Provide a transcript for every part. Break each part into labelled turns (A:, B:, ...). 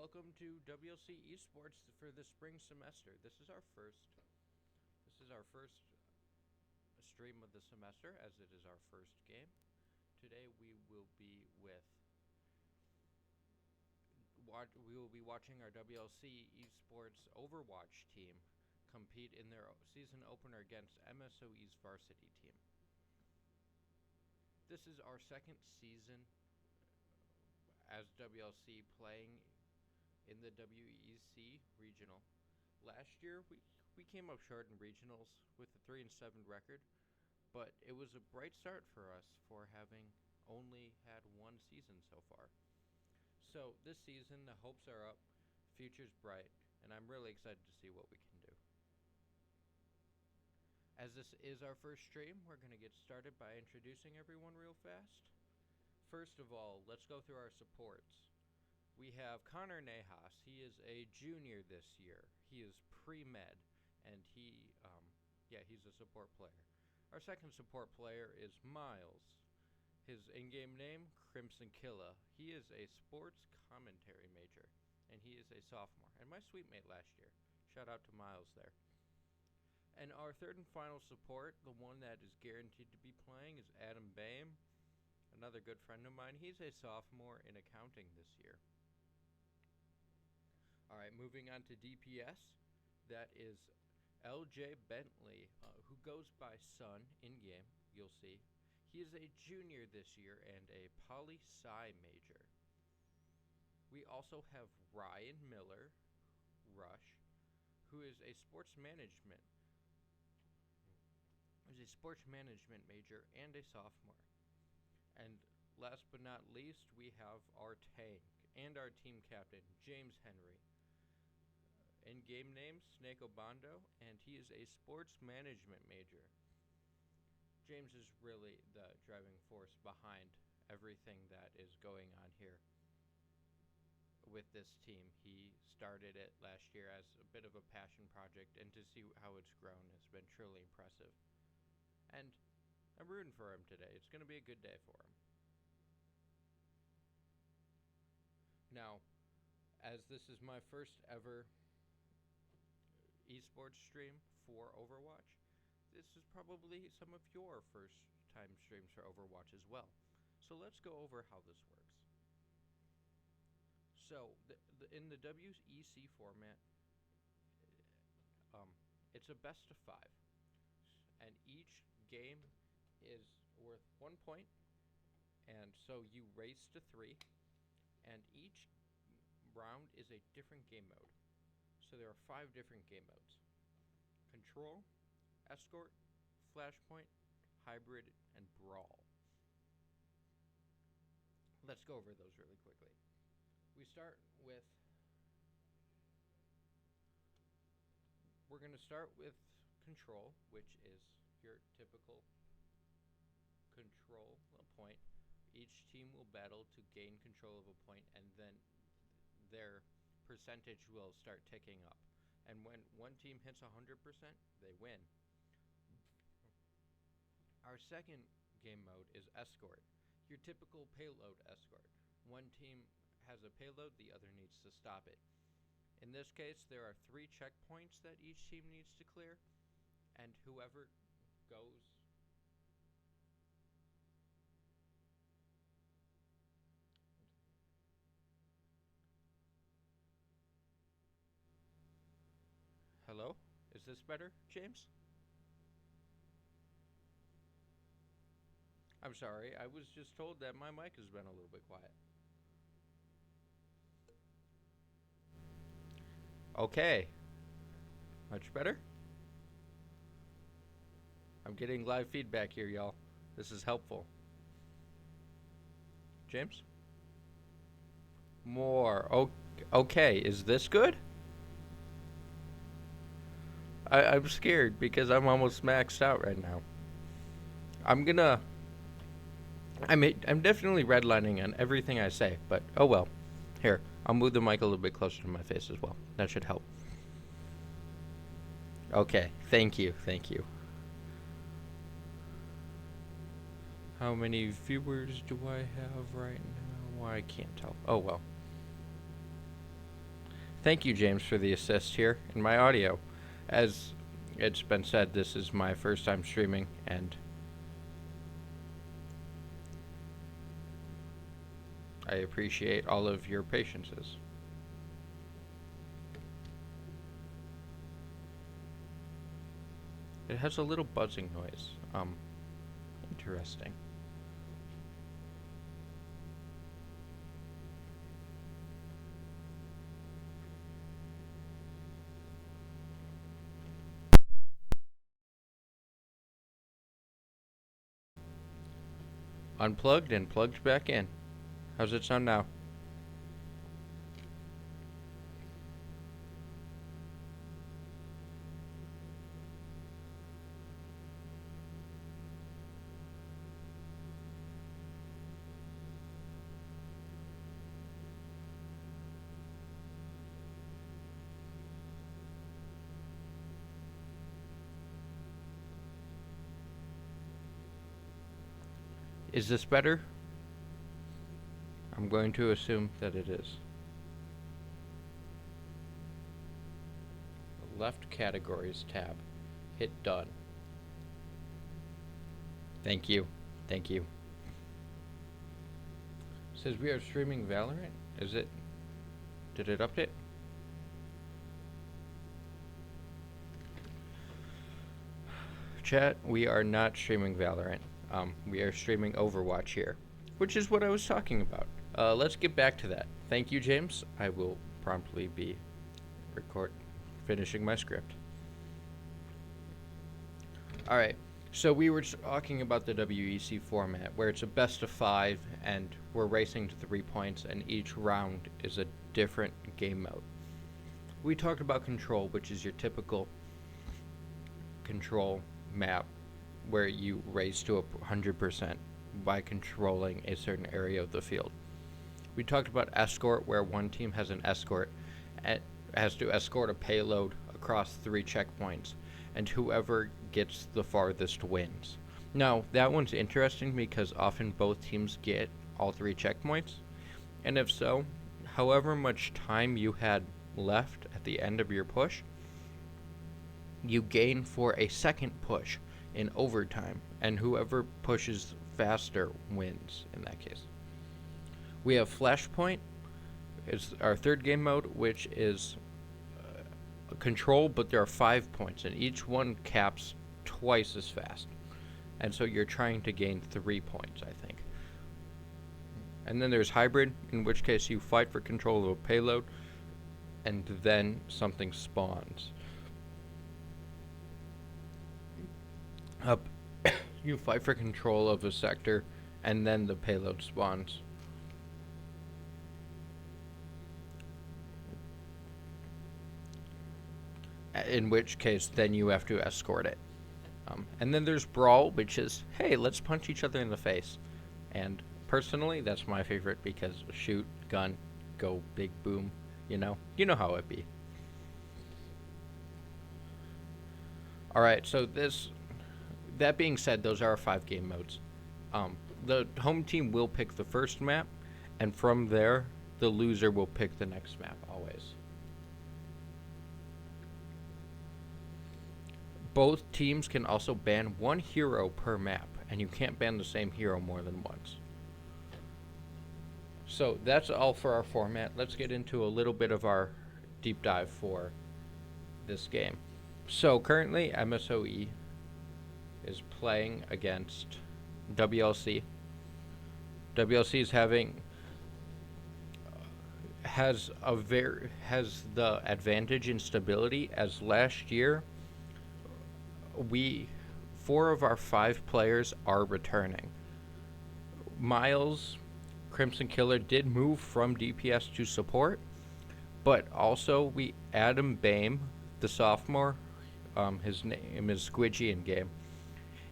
A: welcome to WLC Esports for the spring semester. This is our first stream of the semester, as it is our first game. Today we will be watching our WLC Esports Overwatch team compete in their season opener against MSOE's Varsity team. This is our second season as WLC playing in the WEC regional. Last year we came up short in regionals with a 3-7 record, but it was a bright start for us for having only had one season so far. So this season the hopes are up, future's bright, and I'm really excited to see what we can do. As this is our first stream, we're going to get started by introducing everyone real fast. First of all, let's go through our supports. We have Connor Nahas. He is a junior this year. He is pre-med, and he's a support player. Our second support player is Miles. His in-game name, Crimson Killa. He is a sports commentary major, and he is a sophomore, and my sweet mate last year. Shout out to Miles there. And our third and final support, the one that is guaranteed to be playing, is Adam Bame, another good friend of mine. He's a sophomore in accounting this year. All right, moving on to DPS. That is LJ Bentley, who goes by Sun in-game, you'll see. He is a junior this year and a poli-sci major. We also have Ryan Miller, Rush, who is a sports management major and a sophomore. And last but not least, we have our tank and our team captain, James Henry. In-game name, Snake Obando, and he is a sports management major. James is really the driving force behind everything that is going on here with this team. He started it last year as a bit of a passion project, and to see how it's grown has been truly impressive. And I'm rooting for him today. It's going to be a good day for him. Now, as this is my first ever esports stream for Overwatch, this is probably some of your first time streams for Overwatch as well. So let's go over how this works. So in the WEC format, it's a best of 5, and each game is worth 1 point, and so you race to 3, and each round is a different game mode. So there are 5 different game modes: Control, Escort, Flashpoint, Hybrid, and Brawl. Let's go over those really quickly. We're going to start with Control, which is your typical control a point. Each team will battle to gain control of a point, and then their percentage will start ticking up. And when one team hits 100%, they win. Our second game mode is Escort, your typical payload escort. One team has a payload, the other needs to stop it. In this case, there are 3 checkpoints that each team needs to clear, and whoever goes Hello? Is this better, James? I'm sorry, I was just told that my mic has been a little bit quiet. Okay. Much better? I'm getting live feedback here, y'all. This is helpful. James? More. Okay, is this good? I'm scared because I'm almost maxed out right now. I'm definitely redlining on everything I say, but oh well. Here, I'll move the mic a little bit closer to my face as well. That should help. Okay, thank you. How many viewers do I have right now? I can't tell. Oh well. Thank you, James, for the assist here in my audio. As it's been said, this is my first time streaming, and I appreciate all of your patiences. It has a little buzzing noise. Interesting. Unplugged and plugged back in. How's it sound now? Is this better? I'm going to assume that it is. Left categories tab. Hit done. Thank you. Thank you. It says we are streaming Valorant. Is it? Did it update? Chat, we are not streaming Valorant. We are streaming Overwatch here, which is what I was talking about. Let's get back to that. Thank you, James. I will promptly be finishing my script. All right. So we were talking about the WEC format, where it's a best of 5, and we're racing to 3 points, and each round is a different game mode. We talked about control, which is your typical control map, where you race to 100% by controlling a certain area of the field. We talked about escort, where one team has an escort and has to escort a payload across 3 checkpoints, and whoever gets the farthest wins. Now, that one's interesting because often both teams get all 3 checkpoints, and if so, however much time you had left at the end of your push, you gain for a second push in overtime, and whoever pushes faster wins in that case. We have Flashpoint. It's our third game mode, which is control, but there are 5 points, and each one caps twice as fast. And so you're trying to gain 3 points, I think. And then there's Hybrid, in which case you fight for control of a payload, and then something spawns. You fight for control of a sector, and then the payload spawns. In which case, then you have to escort it. And then there's Brawl, which is, hey, let's punch each other in the face. And personally, that's my favorite because shoot, gun, go, big boom, you know how it be. Alright, so that being said, those are our 5 game modes. The home team will pick the first map, and from there, the loser will pick the next map, always. Both teams can also ban 1 hero per map, and you can't ban the same hero more than once. So that's all for our format. Let's get into a little bit of our deep dive for this game. So currently, MSOE is playing against WLC. WLC is has the advantage in stability, as last year 4 of our 5 players are returning. Miles, Crimson Killer, did move from DPS to support, but also Adam Bame, the sophomore, his name is Squidgy in game,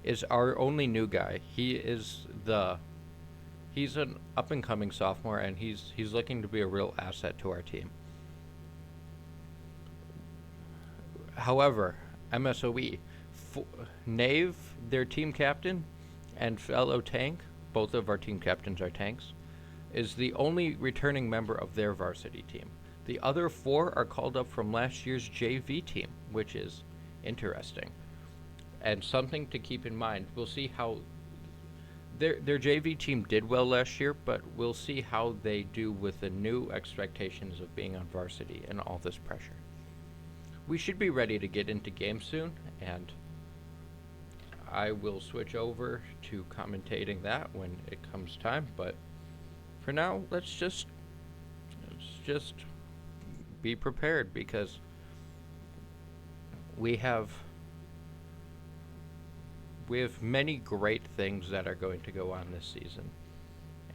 A: is our only new guy. He's an up and coming sophomore, and he's looking to be a real asset to our team. However, MSOE, Nave, their team captain, and fellow tank, both of our team captains are tanks, is the only returning member of their varsity team. The other 4 are called up from last year's JV team, which is interesting. And something to keep in mind, we'll see how their JV team did well last year, but we'll see how they do with the new expectations of being on varsity and all this pressure. We should be ready to get into games soon, and I will switch over to commentating that when it comes time, but for now, let's just be prepared, because we have many great things that are going to go on this season,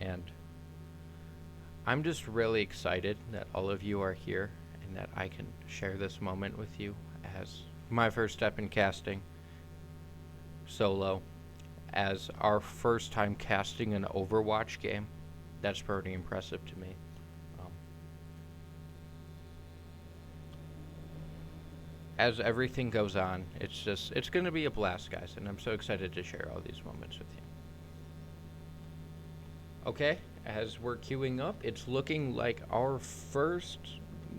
A: and I'm just really excited that all of you are here and that I can share this moment with you as my first step in casting solo, as our first time casting an Overwatch game. That's pretty impressive to me. As everything goes on, it's going to be a blast, guys, and I'm so excited to share all these moments with you. Okay, as we're queuing up, it's looking like our first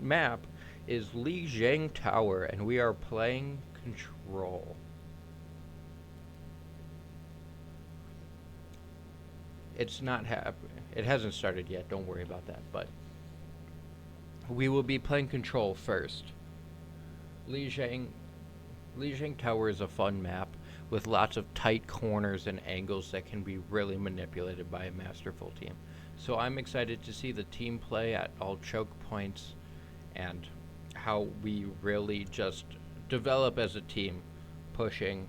A: map is Lijiang Tower, and we are playing Control. It's not it hasn't started yet, don't worry about that, but we will be playing Control first. Lijiang Tower is a fun map with lots of tight corners and angles that can be really manipulated by a masterful team. So I'm excited to see the team play at all choke points and how we really just develop as a team, pushing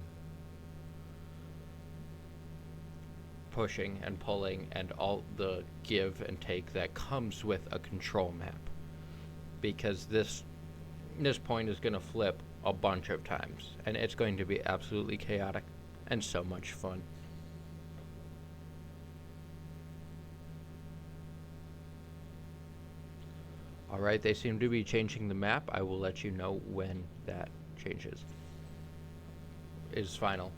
A: and pulling and all the give and take that comes with a Control map, because this point is going to flip a bunch of times, and it's going to be absolutely chaotic and so much fun. Alright, they seem to be changing the map. I will let you know when that changes. Is final.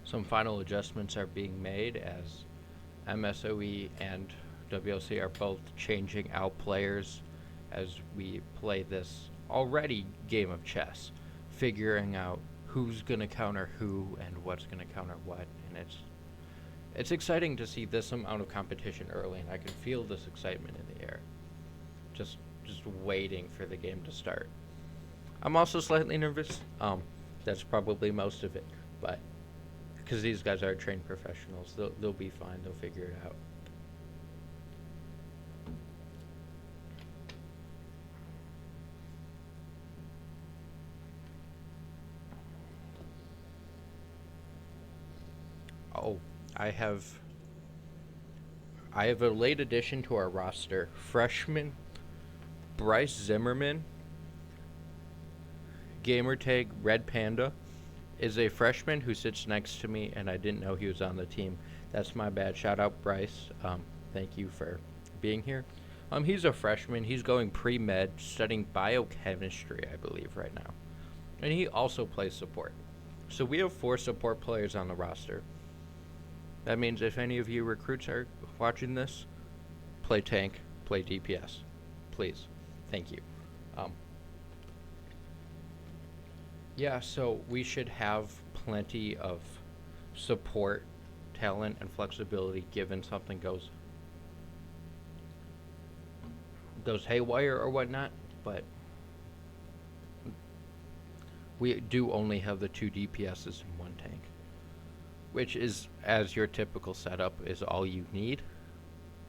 A: Some final adjustments are being made as MSOE and WLC are both changing out players as we play this already game of chess, figuring out who's going to counter who and what's going to counter what, and it's exciting to see this amount of competition early, and I can feel this excitement in the air. Just waiting for the game to start. I'm also slightly nervous. That's probably most of it, but because these guys are trained professionals, they'll be fine. They'll figure it out. Oh, I have a late addition to our roster. Freshman Bryce Zimmerman, gamertag Red Panda, is a freshman who sits next to me, and I didn't know he was on the team. That's my bad. Shout out, Bryce. Thank you for being here. He's a freshman. He's going pre-med, studying biochemistry, I believe, right now. And he also plays support. So we have 4 support players on the roster. That means if any of you recruits are watching this, play tank, play DPS. Please. Thank you. Yeah, so we should have plenty of support, talent, and flexibility given something goes haywire or whatnot, but we do only have the 2 DPSs and 1 tank, which is, as your typical setup, is all you need,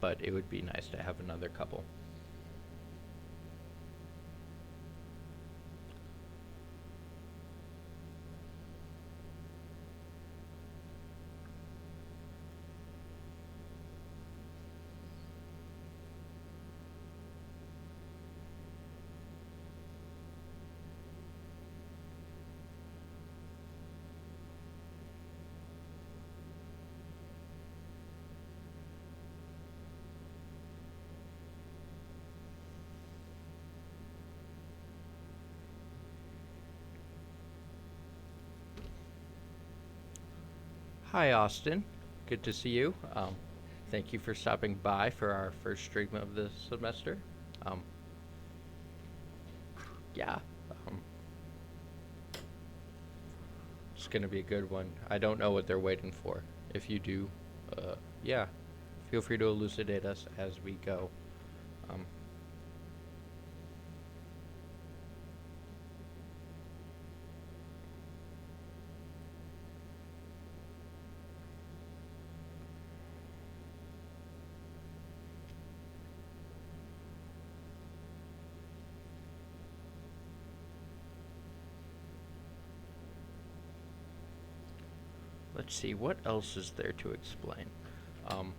A: but it would be nice to have another couple. Hi, Austin. Good to see you. Thank you for stopping by for our first stream of this semester. Um, yeah, um, it's gonna be a good one. I don't know what they're waiting for. If you do, yeah, feel free to elucidate us as we go. Um, let's see, what else is there to explain? Um,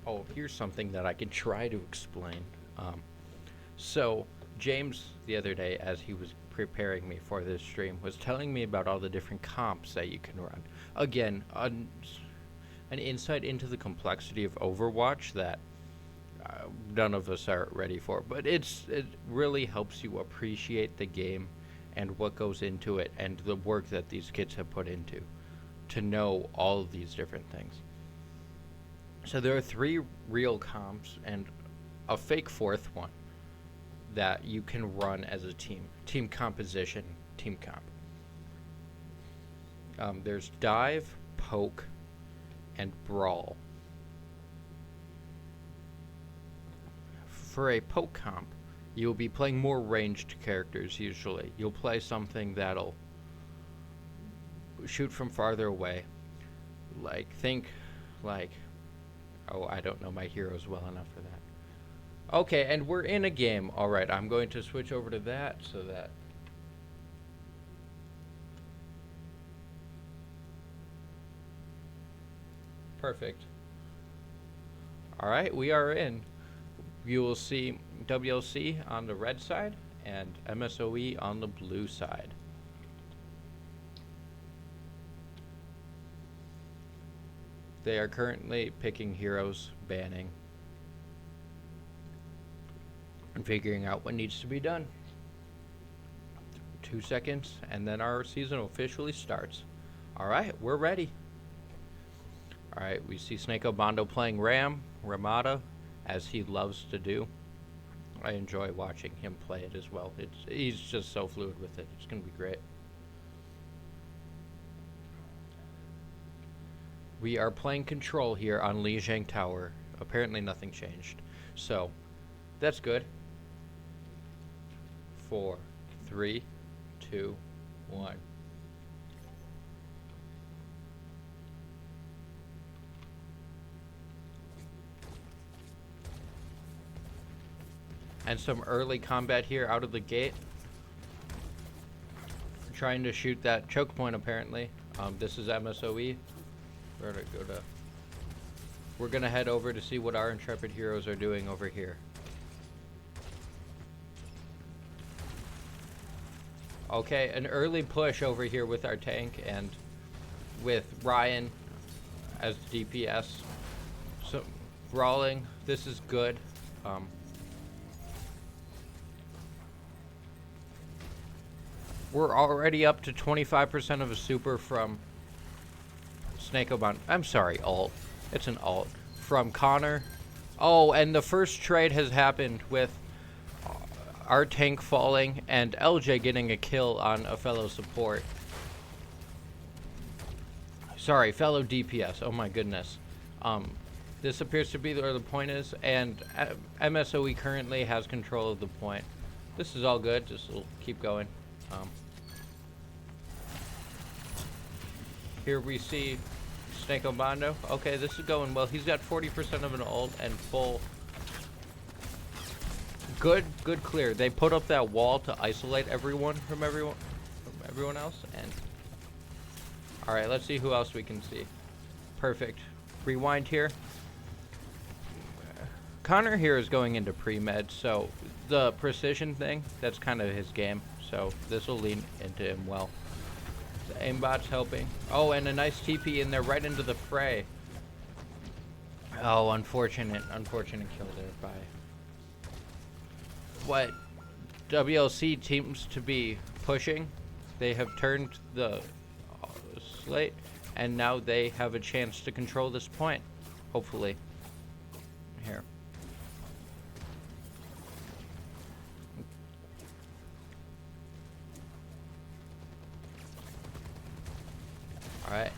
A: oh, here's something that I can try to explain. So, James, the other day, as he was preparing me for this stream, was telling me about all the different comps that you can run. Again, an insight into the complexity of Overwatch that none of us are ready for. But it really helps you appreciate the game and what goes into it and the work that these kids have put into to know all of these different things. So there are 3 real comps and a fake 4th one that you can run as a team. Team composition, team comp. There's dive, poke, and brawl. For a poke comp, you'll be playing more ranged characters usually. You'll play something that'll shoot from farther away. Oh, I don't know my heroes well enough for that. Okay, and we're in a game. All right, I'm going to switch over to that so that... Perfect. All right, we are in. You will see WLC on the red side and MSOE on the blue side. They are currently picking heroes, banning, and figuring out what needs to be done. 2 seconds, and then our season officially starts. Alright, we're ready. Alright, we see Snake Obando playing Ramada, as he loves to do. I enjoy watching him play it as well. He's just so fluid with it. It's going to be great. We are playing control here on Lijiang Tower. Apparently nothing changed. So, that's good. 4, 3, 2, 1. And some early combat here out of the gate. Trying to shoot that choke point apparently. This is MSOE. We're gonna head over to see what our intrepid heroes are doing over here. Okay, an early push over here with our tank and with Ryan as DPS. So brawling, this is good. We're already up to 25% of a super from Snake Obando. I'm sorry, alt. It's an alt. From Connor. Oh, and the first trade has happened with our tank falling and LJ getting a kill on a fellow support. Sorry, fellow DPS. Oh my goodness. This appears to be where the point is, and MSOE currently has control of the point. This is all good. Just we'll keep going. Here we see Snake Obando. Okay, this is going well. He's got 40% of an ult and full. Good clear. They put up that wall to isolate everyone from everyone else. And all right, let's see who else we can see. Perfect. Rewind here. Connor here is going into pre-med, so the precision thing, that's kind of his game. So this will lean into him well. The aimbot's helping. Oh, and a nice TP in there right into the fray. Oh, unfortunate kill there by what WLC seems to be pushing. They have turned the slate, and now they have a chance to control this point, hopefully. Here. Alright.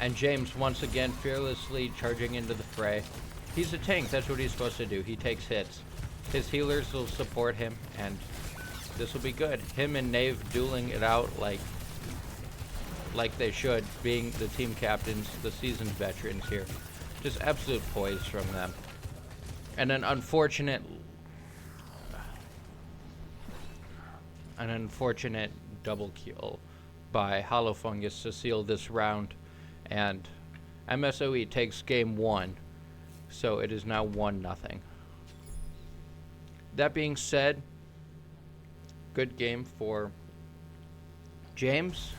A: And James once again fearlessly charging into the fray. He's a tank, that's what he's supposed to do. He takes hits. His healers will support him, and this will be good. Him and Nave dueling it out like they should, being the team captains, the seasoned veterans here. Just absolute poise from them. And an unfortunate double kill by Hollow Fungus to seal this round. And MSOE takes game 1. So it is now 1-0. That being said, good game for James.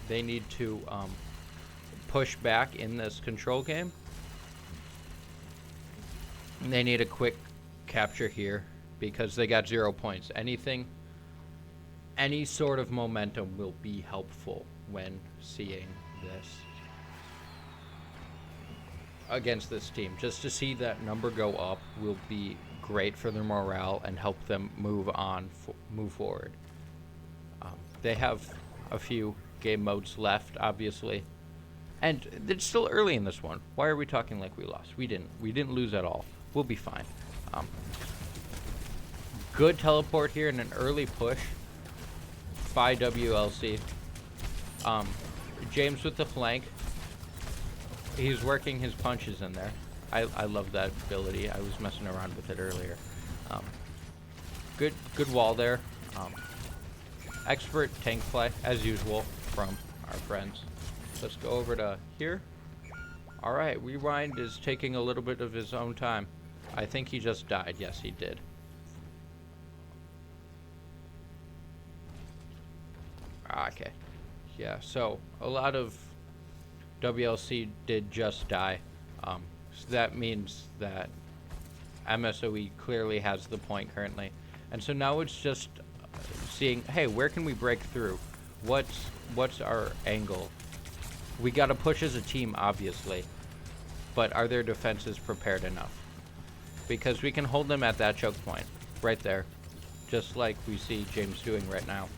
A: They need to push back in this control game. They need a quick capture here because they got 0 points. Any sort of momentum will be helpful when seeing this against this team. Just to see that number go up will be great for their morale and help them move forward. They have a few game modes left, obviously, and it's still early in this one. Why are we talking like we lost? We didn't lose at all. We'll be fine. Good teleport here and an early push by WLC. James with the flank. He's working his punches in there. I love that ability. I was messing around with it earlier. Good wall there. Expert tank play, as usual, from our friends. Let's go over to here. Alright, Rewind is taking a little bit of his own time. I think he just died. Yes, he did. Okay. Yeah, so a lot of WLC did just die. So that means that MSOE clearly has the point currently. And so now it's just seeing, hey, where can we break through? What's our angle? We got to push as a team, obviously. But are their defenses prepared enough? Because we can hold them at that choke point, right there. Just like we see James doing right now.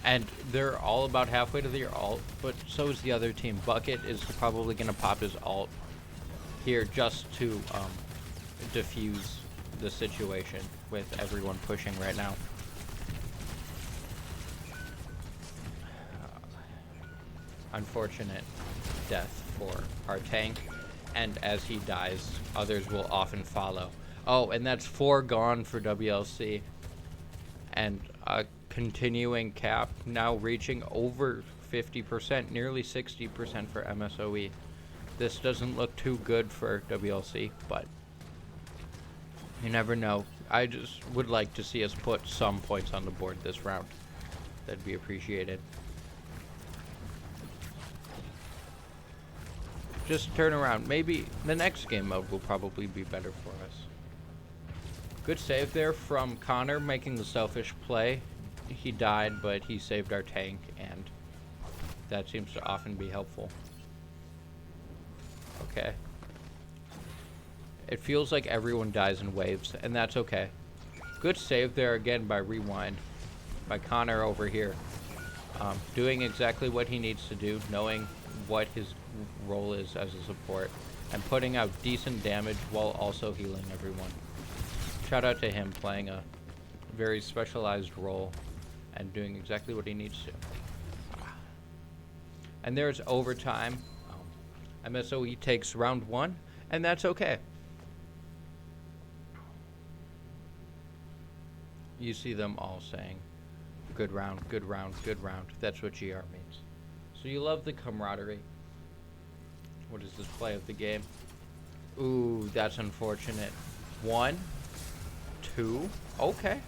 A: And they're all about halfway to their ult, but so is the other team. Bucket is probably going to pop his ult here just to diffuse the situation with everyone pushing right now. Unfortunate death for our tank, and as he dies, others will often follow. Oh, and that's 4 gone for WLC. And a continuing cap, now reaching over 50%, nearly 60% for MSOE. This doesn't look too good for WLC, but you never know. I just would like to see us put some points on the board this round. That'd be appreciated. Just turn around. Maybe the next game mode will probably be better for us. Good save there from Connor, making the selfish play. He died, but he saved our tank, and that seems to often be helpful. Okay. It feels like everyone dies in waves, and that's okay. Good save there again by Rewind, by Connor over here. Doing exactly what he needs to do, knowing what his role is as a support, and putting out decent damage while also healing everyone. Shout out to him playing a very specialized role and doing exactly what he needs to. And there's overtime. MSOE takes round 1, and that's okay. You see them all saying, good round, good round, good round. That's what GR means. So you love the camaraderie What is this play of the game? Ooh, that's unfortunate. 1, 2, okay.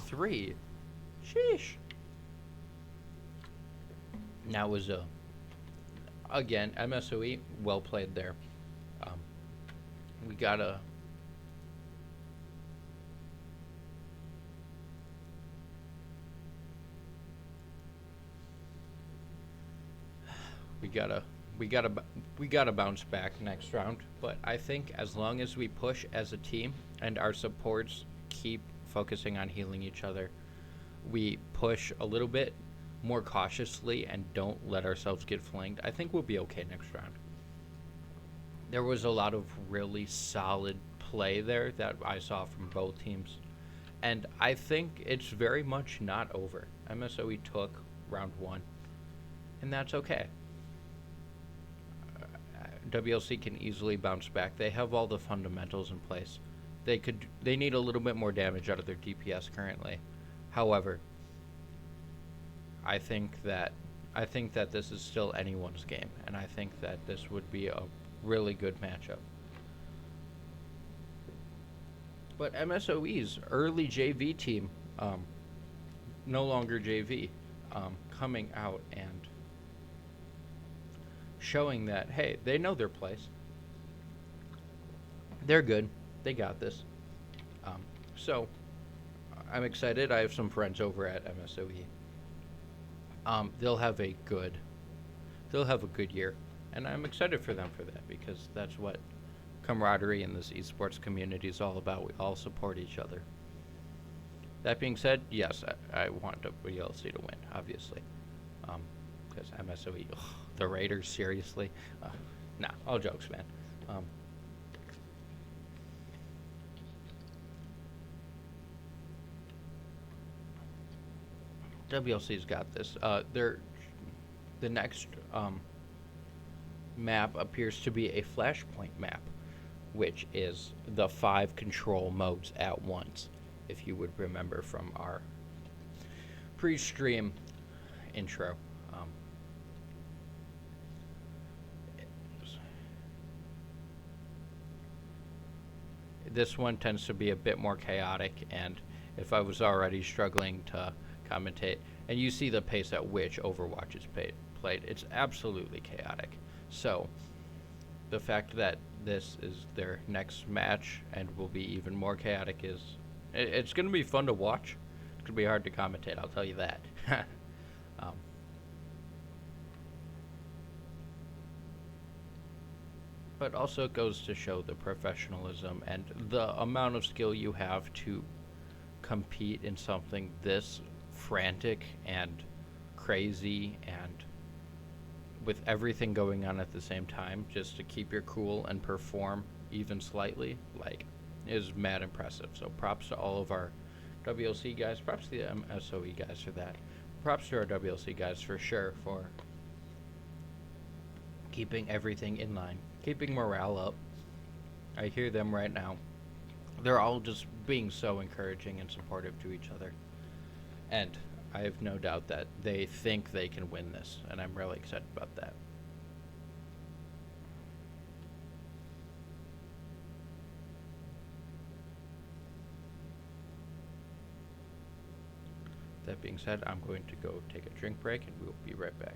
A: 3. Sheesh. That was again, MSOE, well played there. We gotta we gotta bounce back next round. But I think as long as we push as a team and our supports keep focusing on healing each other, we push a little bit more cautiously and don't let ourselves get flanked, I think we'll be okay next round. There was a lot of really solid play there that I saw from both teams, and I think it's very much not over. MSOE took round 1, and that's okay. WLC can easily bounce back. They have all the fundamentals in place. They need a little bit more damage out of their DPS currently. However, I think that this is still anyone's game, and I think that this would be a really good matchup. But MSOE's early JV team, no longer JV, coming out and showing that, hey, they know their place. They're good. They got this. So I'm excited. I have some friends over at MSOE. They'll have a good year, and I'm excited for them for that, because that's what camaraderie in this esports community is all about. We all support each other. That being said, yes, I want WLC to win, obviously, because MSOE, the Raiders, seriously, nah, all jokes, man. WLC's got this. The next map appears to be a Flashpoint map, which is the 5 control modes at once, if you would remember from our pre-stream intro. This one tends to be a bit more chaotic, and if I was already struggling to commentate, and you see the pace at which Overwatch is played, it's absolutely chaotic. So the fact that this is their next match and will be even more chaotic it's going to be fun to watch. It's going to be hard to commentate, I'll tell you that. But also it goes to show the professionalism and the amount of skill you have to compete in something this frantic and crazy, and with everything going on at the same time, just to keep your cool and perform even slightly, is mad impressive. So props to all of our WLC guys, props to the MSOE guys for that, props to our WLC guys for sure for keeping everything in line, keeping morale up. I hear them right now. They're all just being so encouraging and supportive to each other. And I have no doubt that they think they can win this, and I'm really excited about that. That being said, I'm going to go take a drink break, and we'll be right back.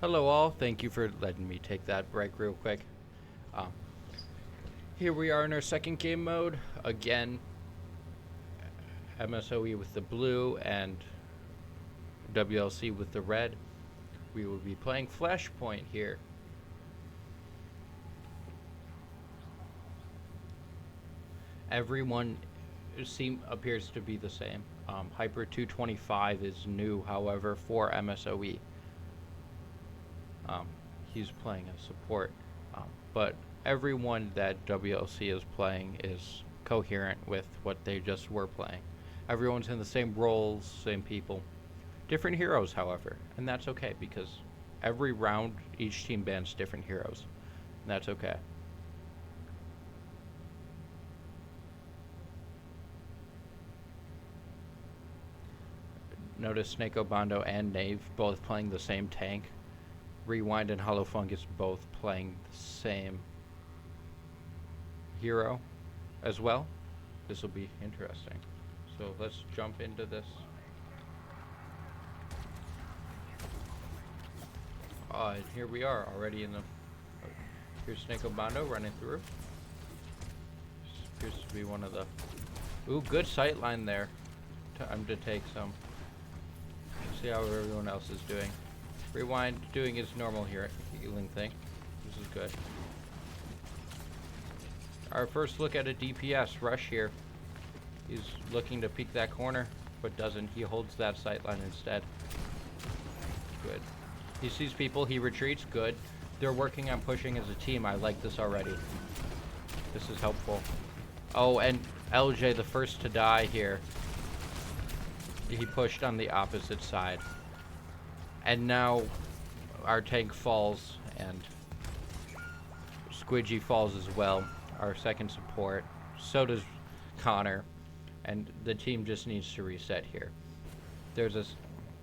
A: Hello all, thank you for letting me take that break real quick. Here we are in our second game mode. Again, MSOE with the blue and WLC with the red. We will be playing Flashpoint here. Everyone appears to be the same. Hyper 225 is new, however, for MSOE. He's playing a support, but everyone that WLC is playing is coherent with what they just were playing. Everyone's in the same roles, same people. Different heroes, however, and that's okay because every round each team bans different heroes, and that's okay. Notice Snake Obando and Knave both playing the same tank. Rewind and Hollow Fungus both playing the same hero as well. This will be interesting. So let's jump into this. And here we are already in the... Here's Snake Obando running through. This appears to be one of the... Ooh, good sight line there. Time to take some. See how everyone else is doing. Rewind doing his normal healing thing. This is good. Our first look at a DPS rush here. He's looking to peek that corner, but doesn't. He holds that sightline instead. Good. He sees people, he retreats. Good. They're working on pushing as a team. I like this already. This is helpful. Oh, and LJ, the first to die here. He pushed on the opposite side. And now our tank falls and Squidgy falls as well. Our second support. So does Connor. And the team just needs to reset here. There's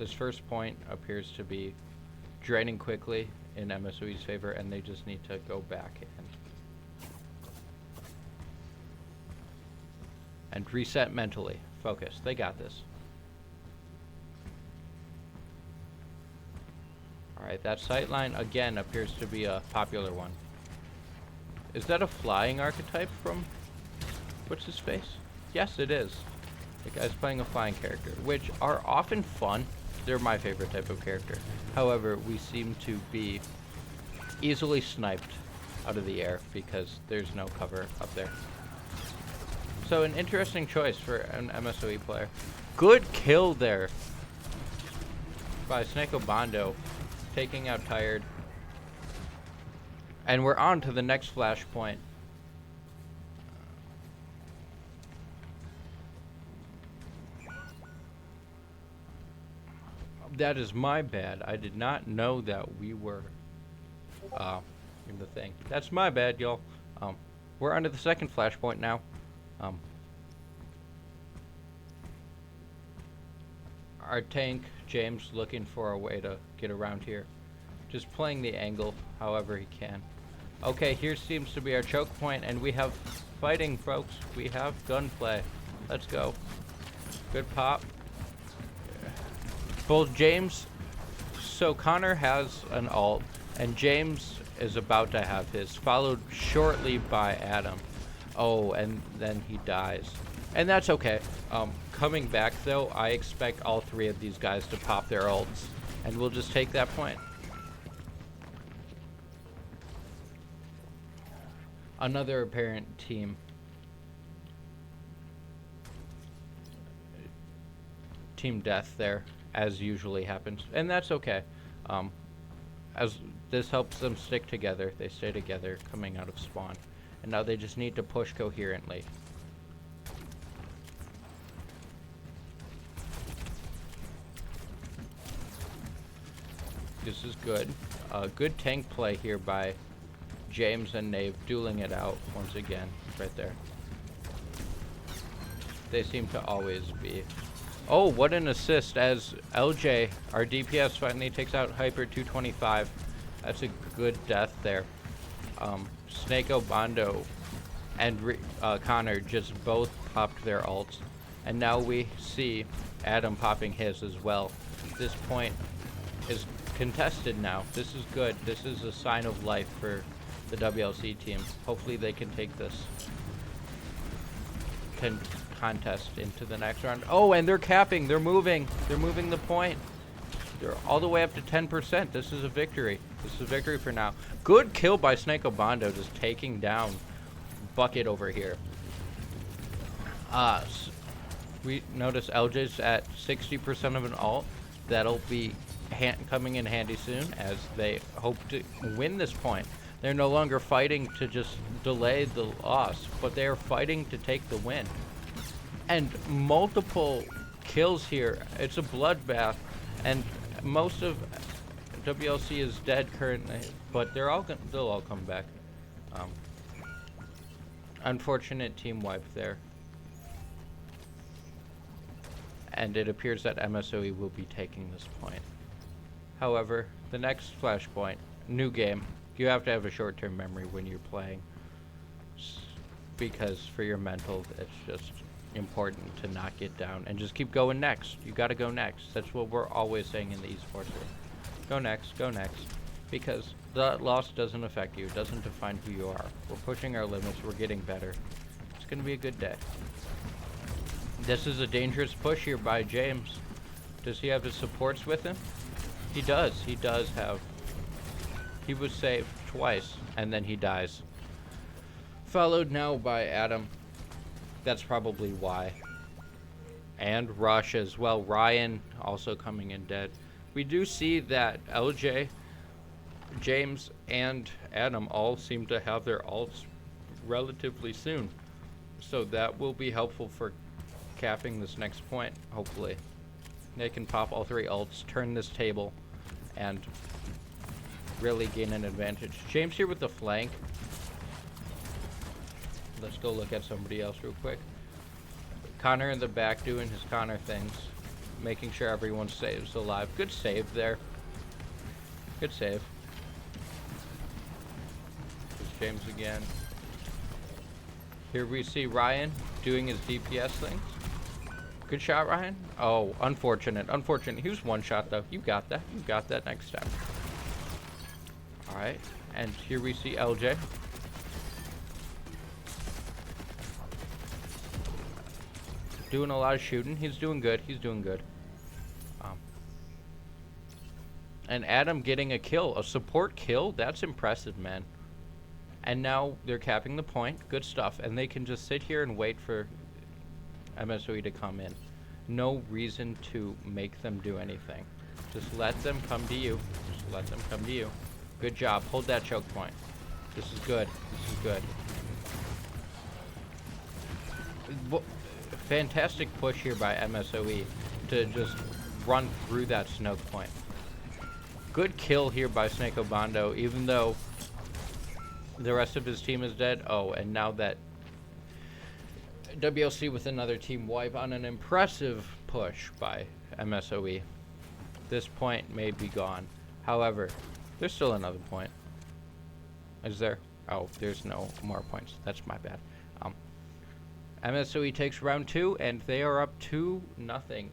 A: this first point appears to be draining quickly in MSOE's favor, and they just need to go back and reset mentally. Focus. They got this. Alright, that sightline again appears to be a popular one. Is that a flying archetype from what's his face? Yes, it is. The guy's playing a flying character, which are often fun. They're my favorite type of character. However, we seem to be easily sniped out of the air because there's no cover up there. So an interesting choice for an MSOE player. Good kill there by Snake Obando, taking out Tired. And we're on to the next flashpoint. That is my bad. I did not know that we were in the thing. That's my bad, y'all. We're on to the second flashpoint now. Our tank, James, looking for a way to get around here. Just playing the angle however he can. Okay, here seems to be our choke point, and we have fighting, folks. We have gunplay. Let's go. Good pop. Both James, so Connor has an ult, and James is about to have his, followed shortly by Adam. Oh, and then he dies. And that's okay. Coming back, though, I expect all three of these guys to pop their ults, and we'll just take that point. Another apparent team death there, as usually happens, and that's okay. As this helps them stick together, they stay together coming out of spawn, and now they just need to push coherently. This is good. Good tank play here by James and Knave, dueling it out once again, right there. They seem to always be. Oh, what an assist as LJ, our DPS, finally takes out Hyper 225. That's a good death there. Snake Obando and Connor just both popped their ults. And now we see Adam popping his as well. This point is contested now. This is good. This is a sign of life for the WLC team. Hopefully they can take this contest into the next round. Oh, and they're capping. They're moving. They're moving the point. They're all the way up to 10%. This is a victory. This is a victory for now. Good kill by Snake Obando, just taking down Bucket over here. We notice LJ's at 60% of an ult. That'll be coming in handy soon as they hope to win this point. They're no longer fighting to just delay the loss, but they are fighting to take the win. And multiple kills here. It's a bloodbath, and most of WLC is dead currently, but they'll all come back. Unfortunate team wipe there. And it appears that MSOE will be taking this point. However, the next flashpoint, new game. You have to have a short-term memory when you're playing, because for your mental, it's just important to not get down and just keep going next. You got to go next. That's what we're always saying in the esports world. Go next, because the loss doesn't affect you. It doesn't define who you are. We're pushing our limits. We're getting better. It's going to be a good day. This is a dangerous push here by James. Does he have his supports with him? He does. He does have. He was saved twice, and then he dies. Followed now by Adam. That's probably why. And Rush as well. Ryan also coming in dead. We do see that LJ, James, and Adam all seem to have their ults relatively soon. So that will be helpful for capping this next point, hopefully. They can pop all three ults, turn this table, and really gain an advantage. James here with the flank. Let's go look at somebody else real quick. Connor in the back doing his Connor things, making sure everyone saves alive. Good save there. Good save. There's James again. Here we see Ryan doing his DPS things. Good shot, Ryan. Oh, unfortunate. He was one shot though. You got that. You got that next time. Alright. And here we see LJ. Doing a lot of shooting. He's doing good. And Adam getting a kill. A support kill. That's impressive, man. And now they're capping the point. Good stuff. And they can just sit here and wait for MSOE to come in. No reason to make them do anything. Just let them come to you. Good job. Hold that choke point. This is good. Fantastic push here by MSOE to just run through that smoke point. Good kill here by Snake Obando, even though the rest of his team is dead. Oh, and now that WLC with another team wipe on an impressive push by MSOE. This point may be gone. However, there's still another point. Is there? Oh, there's no more points. That's my bad. MSOE takes round 2, and they are up 2-0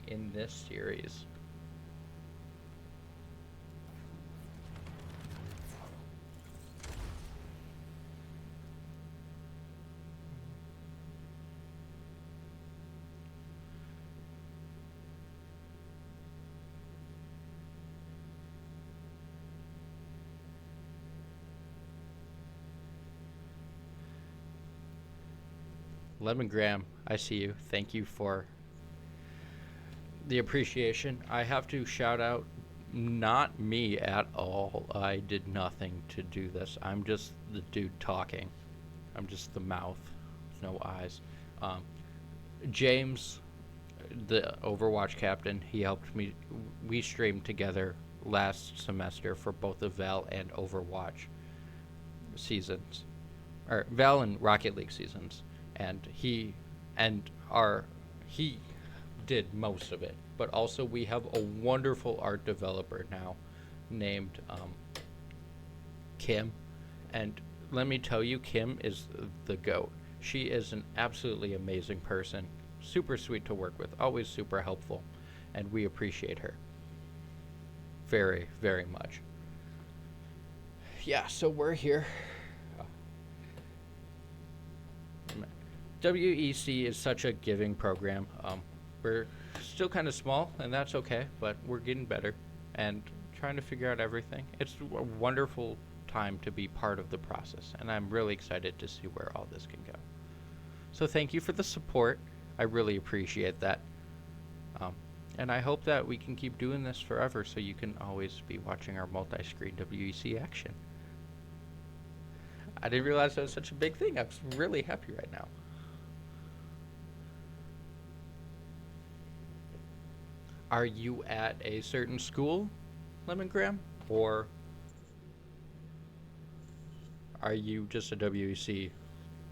A: in this series. Lemon Graham, I see you. Thank you for the appreciation. I have to shout out, not me at all. I did nothing to do this. I'm just the dude talking. I'm just the mouth, no eyes. James, the Overwatch captain, he helped me. We streamed together last semester for both the Val and Overwatch seasons, or Val and Rocket League seasons. And he did most of it, but also we have a wonderful art developer now named Kim, and let me tell you, Kim is the GOAT. She is an absolutely amazing person, super sweet to work with, always super helpful, and we appreciate her. very, very much. Yeah, so we're here. WEC is such a giving program. We're still kind of small, and that's okay, but we're getting better and trying to figure out everything. It's a wonderful time to be part of the process, and I'm really excited to see where all this can go. So thank you for the support. I really appreciate that. And I hope that we can keep doing this forever so you can always be watching our multi-screen WEC action. I didn't realize that was such a big thing. I'm really happy right now. Are you at a certain school, Lemongram? Or are you just a WEC,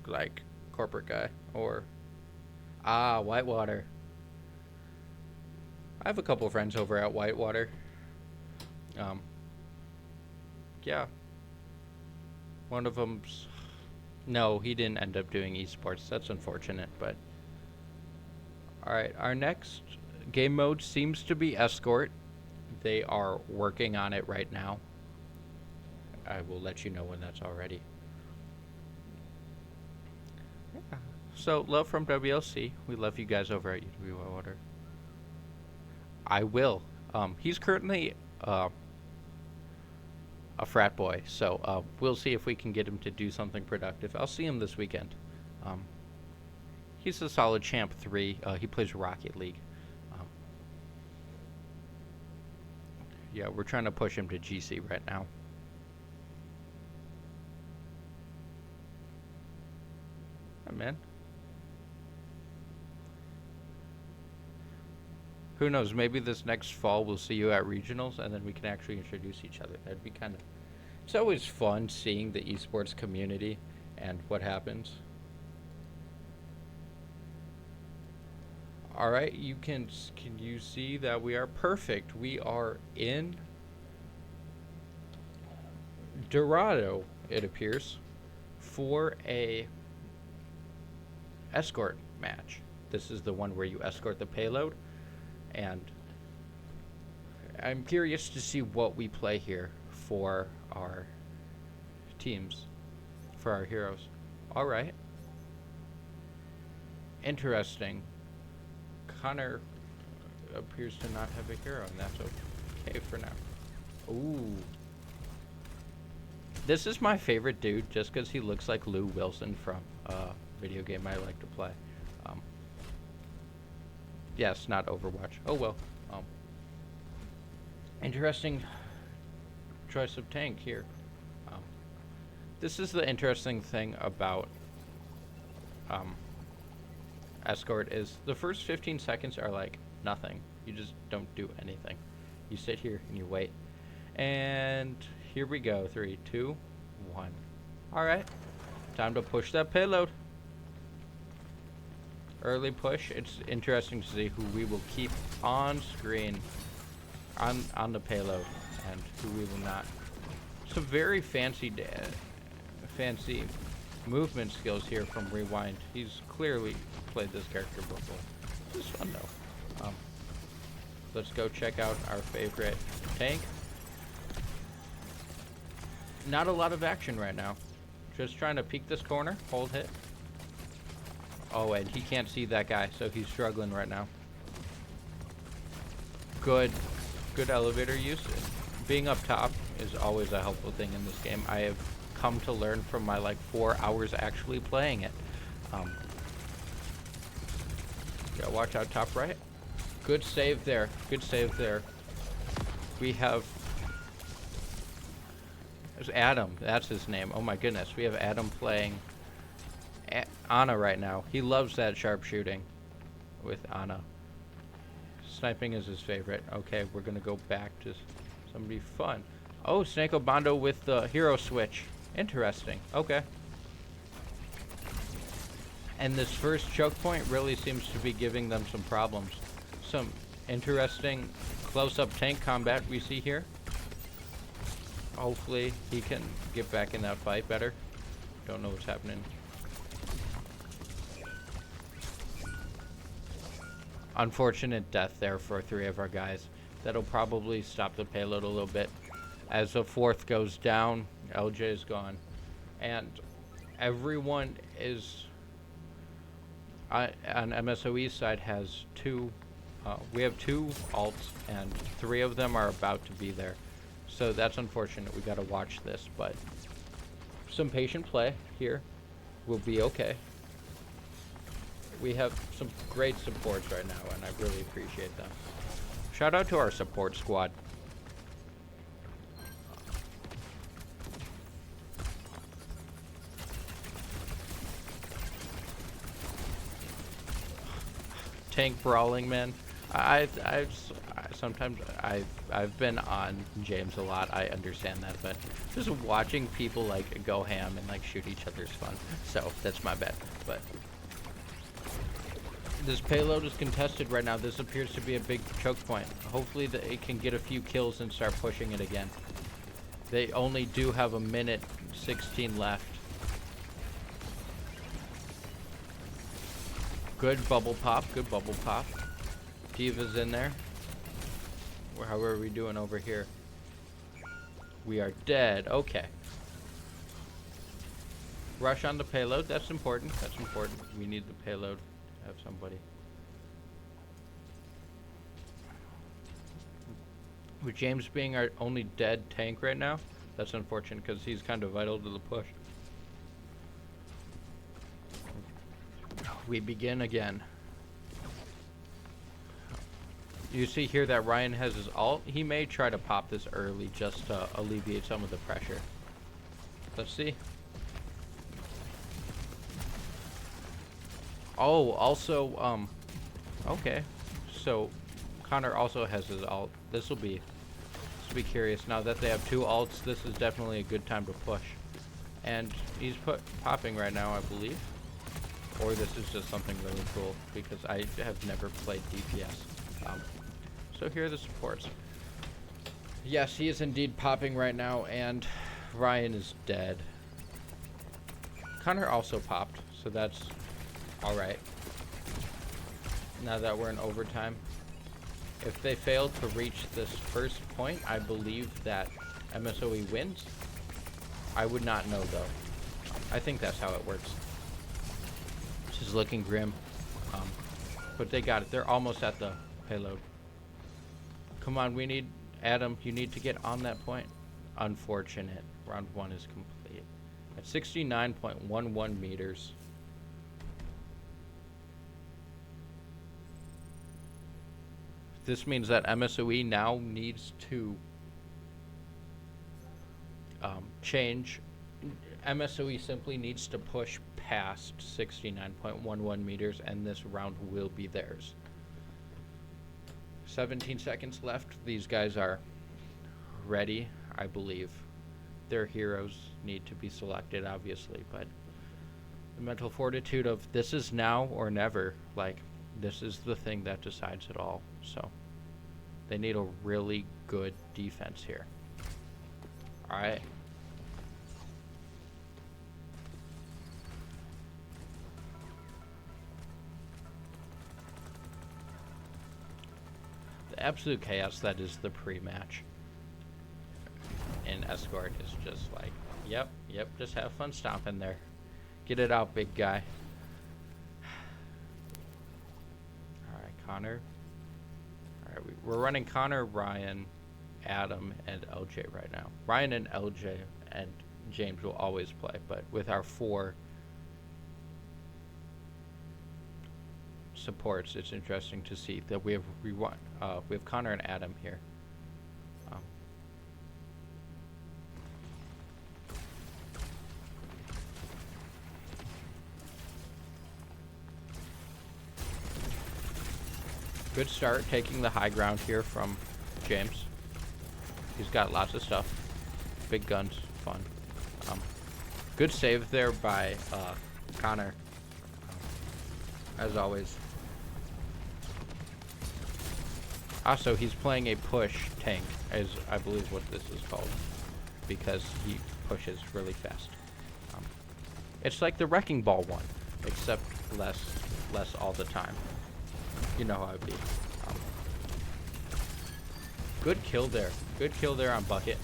A: like, corporate guy? Or, Whitewater. I have a couple friends over at Whitewater. Yeah. One of them's... No, he didn't end up doing esports. That's unfortunate, but... Alright, our next game mode seems to be Escort. They are working on it right now. I will let you know when that's all ready. Yeah. So, love from WLC. We love you guys over at UW Whitewater. I will. He's currently a frat boy, so we'll see if we can get him to do something productive. I'll see him this weekend. He's a solid champ 3. He plays Rocket League. Yeah, we're trying to push him to GC right now. Hi, man. Who knows, maybe this next fall we'll see you at regionals and then we can actually introduce each other. That'd be kind of... It's always fun seeing the esports community and what happens. Alright, can you see that we are perfect? We are in Dorado, it appears, for a escort match. This is the one where you escort the payload. And I'm curious to see what we play here for our teams, for our heroes. Alright. Interesting. Connor appears to not have a hero, and that's okay for now. Ooh. This is my favorite dude, just because he looks like Lou Wilson from a video game I like to play. Yes, not Overwatch. Oh well. Interesting choice of tank here. This is the interesting thing about Escort is the first 15 seconds are like nothing. You just don't do anything. You sit here and you wait. And here we go. 3, 2, 1. Alright. Time to push that payload. Early push. It's interesting to see who we will keep on screen on the payload and who we will not. Some very fancy movement skills here from Rewind. He's clearly played this character before. This is fun though. Let's go check out our favorite tank. Not a lot of action right now. Just trying to peek this corner. Hold hit. Oh, and he can't see that guy, so he's struggling right now. Good elevator use. Being up top is always a helpful thing in this game. I have come to learn from my 4 hours actually playing it. Yeah, watch out top right. Good save there. Good save there. We have... There's Adam. That's his name. Oh my goodness. We have Adam playing Ana right now. He loves that sharpshooting with Ana. Sniping is his favorite. Okay, we're going to go back to somebody fun. Oh, Snake Obando with the hero switch. Interesting. Okay. And this first choke point really seems to be giving them some problems. Some interesting close-up tank combat we see here. Hopefully he can get back in that fight better. Don't know what's happening. Unfortunate death there for 3 of our guys. That'll probably stop the payload a little bit. As the fourth goes down, LJ is gone. And everyone is on MSOE's side has two. We have 2 alts, and 3 of them are about to be there. So that's unfortunate. We gotta watch this, but some patient play here will be okay. We have some great supports right now, and I really appreciate them. Shout out to our support squad. Tank brawling, man. Sometimes I've been on James a lot. I understand that, but just watching people like go ham and like shoot each other is fun. So that's my bad. But this payload is contested right now. This appears to be a big choke point. Hopefully it can get a few kills and start pushing it again. They only do have a minute 16 left. Good bubble pop. Good bubble pop. Diva's in there. How are we doing over here? We are dead. Okay. Rush on the payload. That's important. That's important. We need the payload. Have somebody. With James being our only dead tank right now, that's unfortunate because he's kind of vital to the push. We begin again. You see here that Ryan has his ult. He may try to pop this early just to alleviate some of the pressure. Let's see. Oh, also, okay. So, Connor also has his ult. This will be curious. Now that they have 2 ults, this is definitely a good time to push. And he's popping right now, I believe. Or this is just something really cool, because I have never played DPS. So here are the supports. Yes, he is indeed popping right now, and Ryan is dead. Connor also popped, so that's alright. Now that we're in overtime. If they fail to reach this first point, I believe that MSOE wins. I would not know, though. I think that's how it works. This is looking grim. But they got it. They're almost at the payload. Come on, we need... Adam, you need to get on that point. Unfortunate. Round 1 is complete. At 69.11 meters. This means that MSOE now needs to change. MSOE simply needs to push past 69.11 meters, and this round will be theirs. 17 seconds left. These guys are ready, I believe. Their heroes need to be selected, obviously, but the mental fortitude of this is now or never, like, this is the thing that decides it all. So they need a really good defense here. All right. The absolute chaos that is the pre-match in Escort is just like, yep, just have fun stomping there. Get it out, big guy. All right, Connor. All right, we're running Connor, Ryan, Adam, and LJ right now. Ryan and LJ and James will always play, but with our 4 supports, it's interesting to see that we have Connor and Adam here. Good start, taking the high ground here from James. He's got lots of stuff. Big guns, fun. Good save there by Connor, as always. Also, he's playing a push tank, as I believe what this is called, because he pushes really fast. It's like the Wrecking Ball one, except less all the time. You know how it be. Good kill there. Good kill there on Bucket.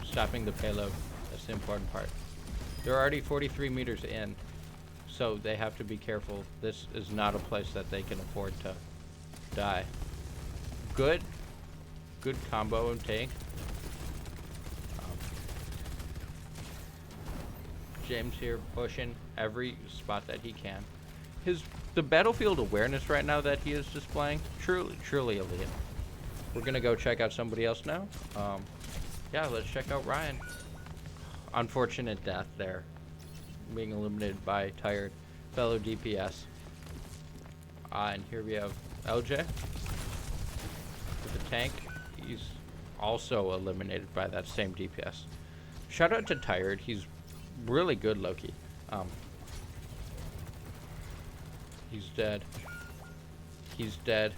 A: Stopping the payload. That's the important part. They're already 43 meters in, so they have to be careful. This is not a place that they can afford to die. Good combo and tank. James here pushing every spot that he can. The battlefield awareness right now that he is displaying, truly elite. We're gonna go check out somebody else now. Yeah, let's check out Ryan. Unfortunate death there, being eliminated by tired fellow DPS. And here we have LJ with the tank. He's also eliminated by that same DPS. Shout out to Tired. He's really good, Loki. He's dead. He's dead.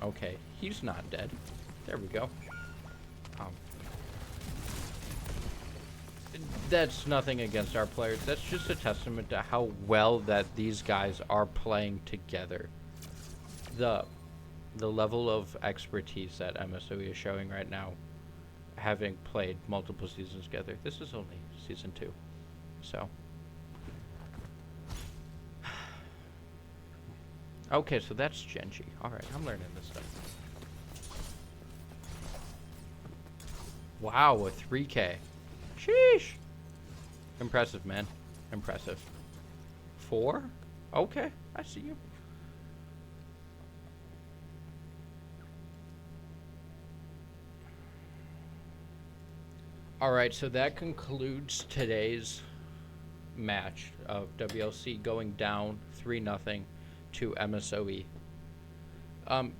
A: Okay, he's not dead. There we go. That's nothing against our players. That's just a testament to how well that these guys are playing together. The level of expertise that MSOE is showing right now, having played multiple seasons together. This is only season 2, so. Okay, so that's Genji. Alright, I'm learning this stuff. Wow, a 3K. Sheesh. Impressive, man. Impressive. 4? Okay, I see you. Alright, so that concludes today's match of WLC going down 3-0 to MSOE.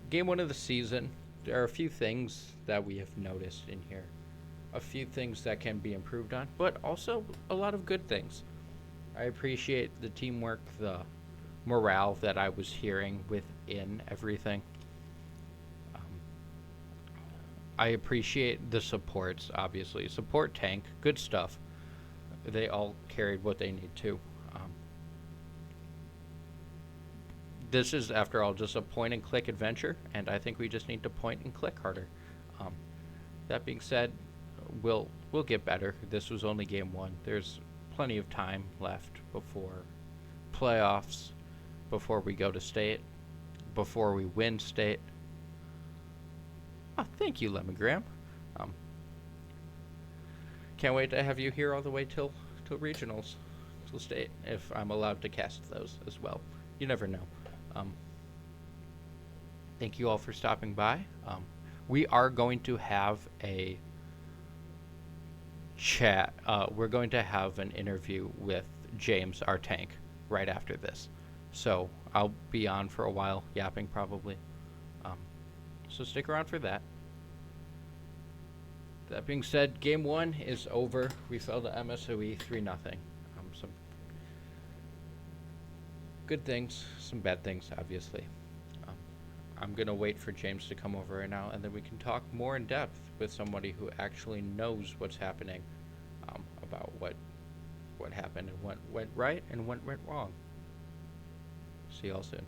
A: Game 1 of the season, there are a few things that we have noticed in here. A few things that can be improved on, but also a lot of good things. I appreciate the teamwork, the morale that I was hearing within everything. I appreciate the supports, obviously. Support tank, good stuff. They all carried what they need to. This is, after all, just a point-and-click adventure, and I think we just need to point and click harder. That being said, we'll get better. This was only game 1. There's plenty of time left before playoffs, before we go to state, before we win state. Oh, thank you, Lemongram. Can't wait to have you here all the way till regionals, till state, if I'm allowed to cast those as well. You never know. Thank you all for stopping by. We are going to have a chat. We're going to have an interview with James, our tank, right after this. So I'll be on for a while, yapping probably. So stick around for that. That being said, game 1 is over. We fell to MSOE 3-0. Some good things, some bad things, obviously. I'm going to wait for James to come over right now, and then we can talk more in depth with somebody who actually knows what's happening, about what happened and what went right and what went wrong. See y'all soon.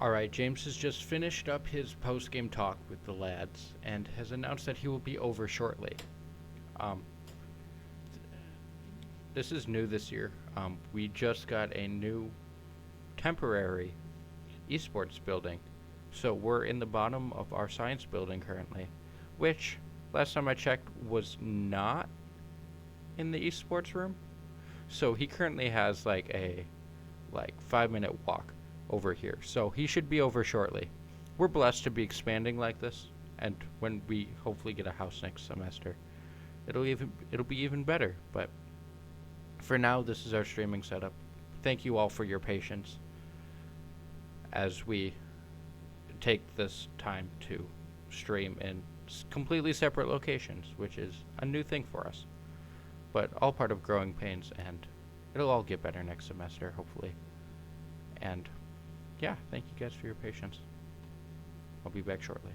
A: All right, James has just finished up his post-game talk with the lads and has announced that he will be over shortly. Um, this is new this year. We just got a new temporary esports building. So we're in the bottom of our science building currently, which last time I checked was not in the esports room. So he currently has like a 5-minute walk over here. So he should be over shortly. We're blessed to be expanding like this, and when we hopefully get a house next semester, it'll be even better. But for now, this is our streaming setup. Thank you all for your patience as we take this time to stream in completely separate locations, which is a new thing for us. But all part of growing pains, and it'll all get better next semester, hopefully. And yeah, thank you guys for your patience. I'll be back shortly.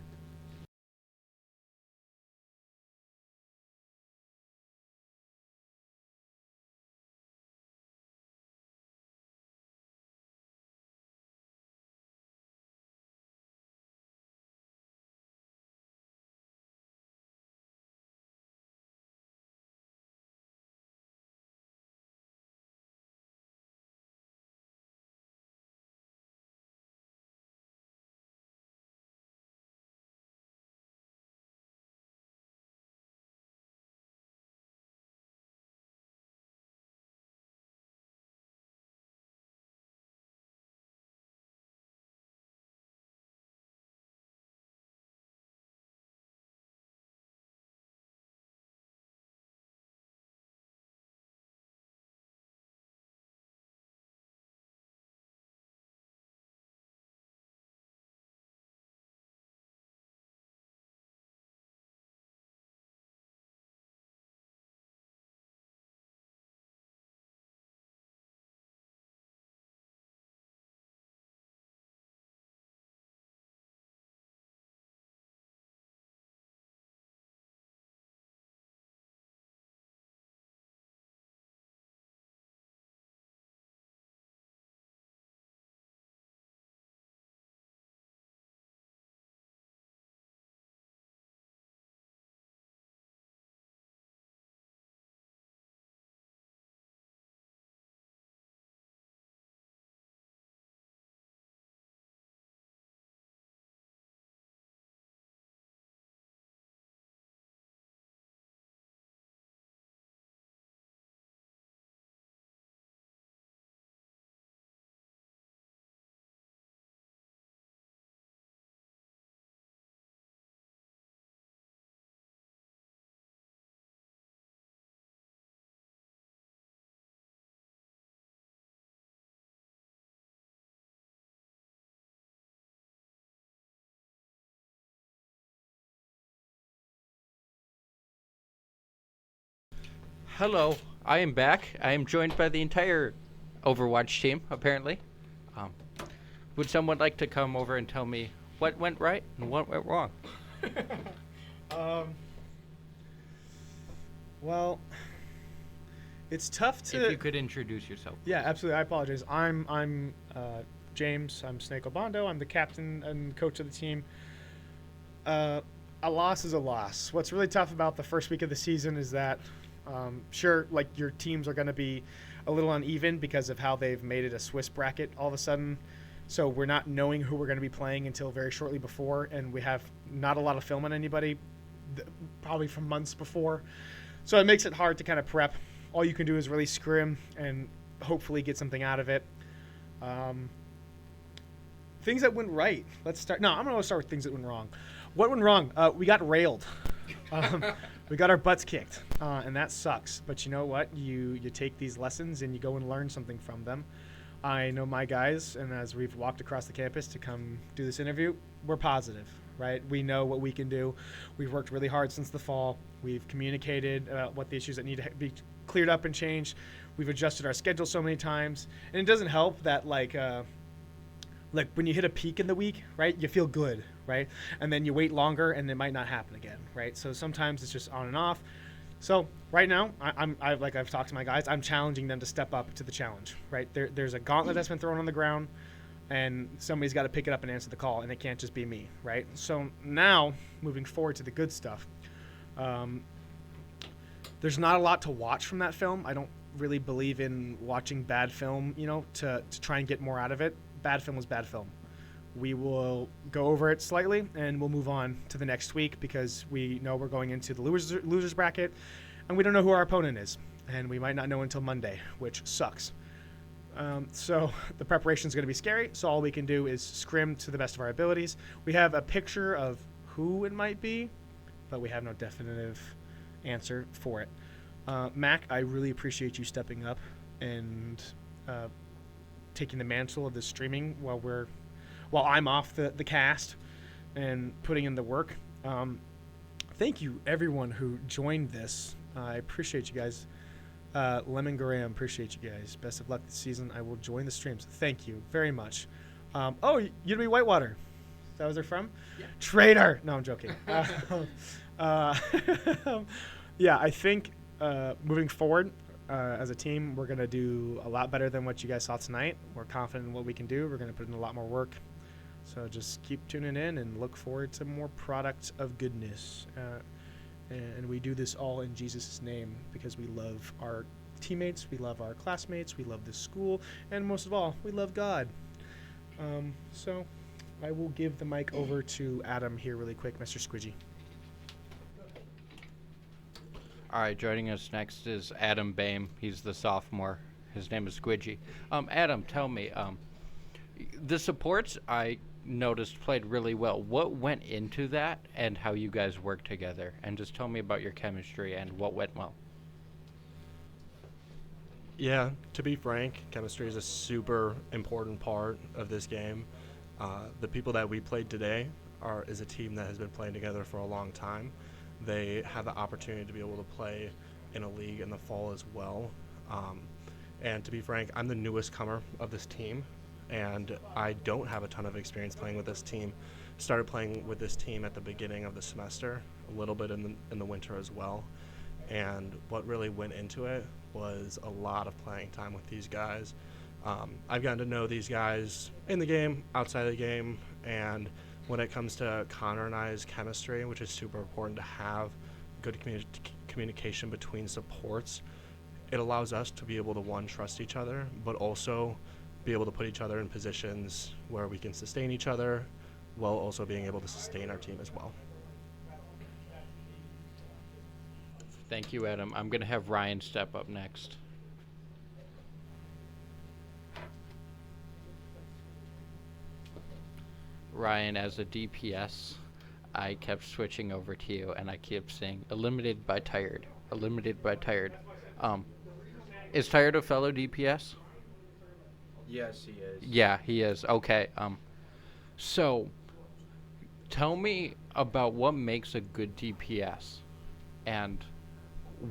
A: Hello, I am back. I am joined by the entire Overwatch team, apparently. Um, would someone like to come over and tell me what went right and what went wrong?
B: Well, it's tough to.
A: If you could introduce yourself.
B: Yeah, absolutely. I apologize. I'm James. I'm Snake Obando. I'm the captain and coach of the team. A loss is a loss. What's really tough about the first week of the season is that, sure, like your teams are going to be a little uneven because of how they've made it a Swiss bracket all of a sudden. So we're not knowing who we're going to be playing until very shortly before, and we have not a lot of film on anybody, probably from months before. So it makes it hard to kind of prep. All you can do is really scrim and hopefully get something out of it. Things that went right. Let's start. No, I'm going to start with things that went wrong. What went wrong? We got railed. We got our butts kicked, and that sucks. But you know what? You take these lessons and you go and learn something from them. I know my guys, and as we've walked across the campus to come do this interview, we're positive, right? We know what we can do. We've worked really hard since the fall. We've communicated about what the issues that need to be cleared up and changed. We've adjusted our schedule so many times. And it doesn't help that, like when you hit a peak in the week, right, you feel good, right? And then you wait longer, and it might not happen again, right? So sometimes it's just on and off. So right now, I've talked to my guys. I'm challenging them to step up to the challenge, right? There's a gauntlet that's been thrown on the ground, and somebody's got to pick it up and answer the call, and it can't just be me, right? So now, moving forward to the good stuff, there's not a lot to watch from that film. I don't really believe in watching bad film, to try and get more out of it. Bad film is bad film. We will go over it slightly, and we'll move on to the next week because we know we're going into the losers bracket, and we don't know who our opponent is, and we might not know until Monday, which sucks. So the preparation is going to be scary, so all we can do is scrim to the best of our abilities. We have a picture of who it might be, but we have no definitive answer for it. Mac, I really appreciate you stepping up and taking the mantle of the streaming while I'm off the cast and putting in the work. Thank you, everyone who joined this. I appreciate you guys. Lemon Graham, appreciate you guys. Best of luck this season. I will join the streams. Thank you very much. Udemy Whitewater. Is that where they're from?
A: Yeah.
B: Traitor. No, I'm joking. Yeah, I think moving forward as a team, we're going to do a lot better than what you guys saw tonight. We're confident in what we can do. We're going to put in a lot more work. So just keep tuning in and look forward to more product of goodness. And we do this all in Jesus' name because we love our teammates, we love our classmates, we love the school, and most of all, we love God. So I will give the mic over to Adam here really quick, Mr. Squidgy.
A: All right, joining us next is Adam Bame. He's the sophomore. His name is Squidgy. Adam, tell me, the supports I noticed played really well. What went into that and how you guys work together? And just tell me about your chemistry and what went well.
C: Yeah, to be frank, chemistry is a super important part of this game. The people that we played today is a team that has been playing together for a long time. They have the opportunity to be able to play in a league in the fall as well. And to be frank, I'm the newest comer of this team, and I don't have a ton of experience playing with this team. Started playing with this team at the beginning of the semester, a little bit in the winter as well. And what really went into it was a lot of playing time with these guys. I've gotten to know these guys in the game, outside the game, and when it comes to Connor and I's chemistry, which is super important to have good communication between supports, it allows us to be able to, one, trust each other, but also be able to put each other in positions where we can sustain each other while also being able to sustain our team as well.
A: Thank you, Adam. I'm going to have Ryan step up next. Ryan, as a DPS, I kept switching over to you, and I kept saying, eliminated by tired. Eliminated by tired. Is Tired a fellow DPS?
D: Yes, he is.
A: Yeah, he is. Okay. So, tell me about what makes a good DPS and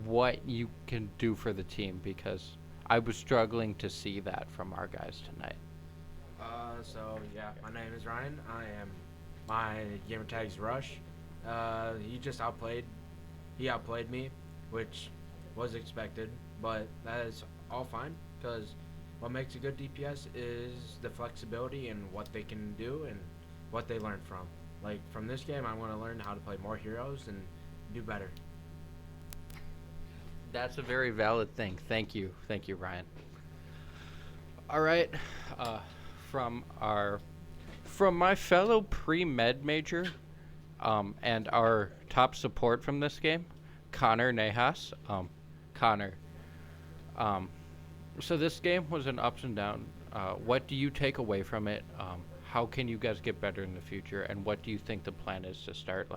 A: what you can do for the team, because I was struggling to see that from our guys tonight.
D: My name is Ryan. My gamer tag's Rush. He outplayed me, which was expected, but that is all fine, because what makes a good DPS is the flexibility and what they can do and what they learn from. Like, from this game, I want to learn how to play more heroes and do better.
A: That's a very valid thing. Thank you. Thank you, Ryan. All right. From my fellow pre-med major and our top support from this game, Connor Nahas. Connor, so this game was an ups and downs. What do you take away from it? How can you guys get better in the future? And what do you think the plan is to start,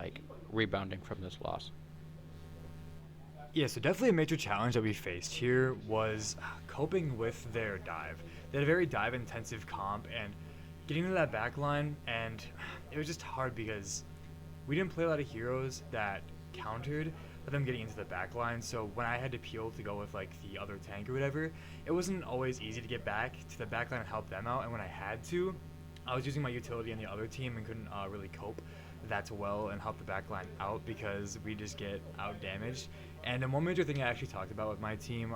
A: rebounding from this loss?
E: Yeah, so definitely a major challenge that we faced here was coping with their dive. They had a very dive-intensive comp, and getting to that back line, and it was just hard because we didn't play a lot of heroes that countered with them getting into the back line, so when I had to peel to go with, the other tank or whatever, it wasn't always easy to get back to the back line and help them out, and when I had to, I was using my utility on the other team and couldn't really cope that well and help the back line out because we just get out-damaged. And one major thing I actually talked about with my team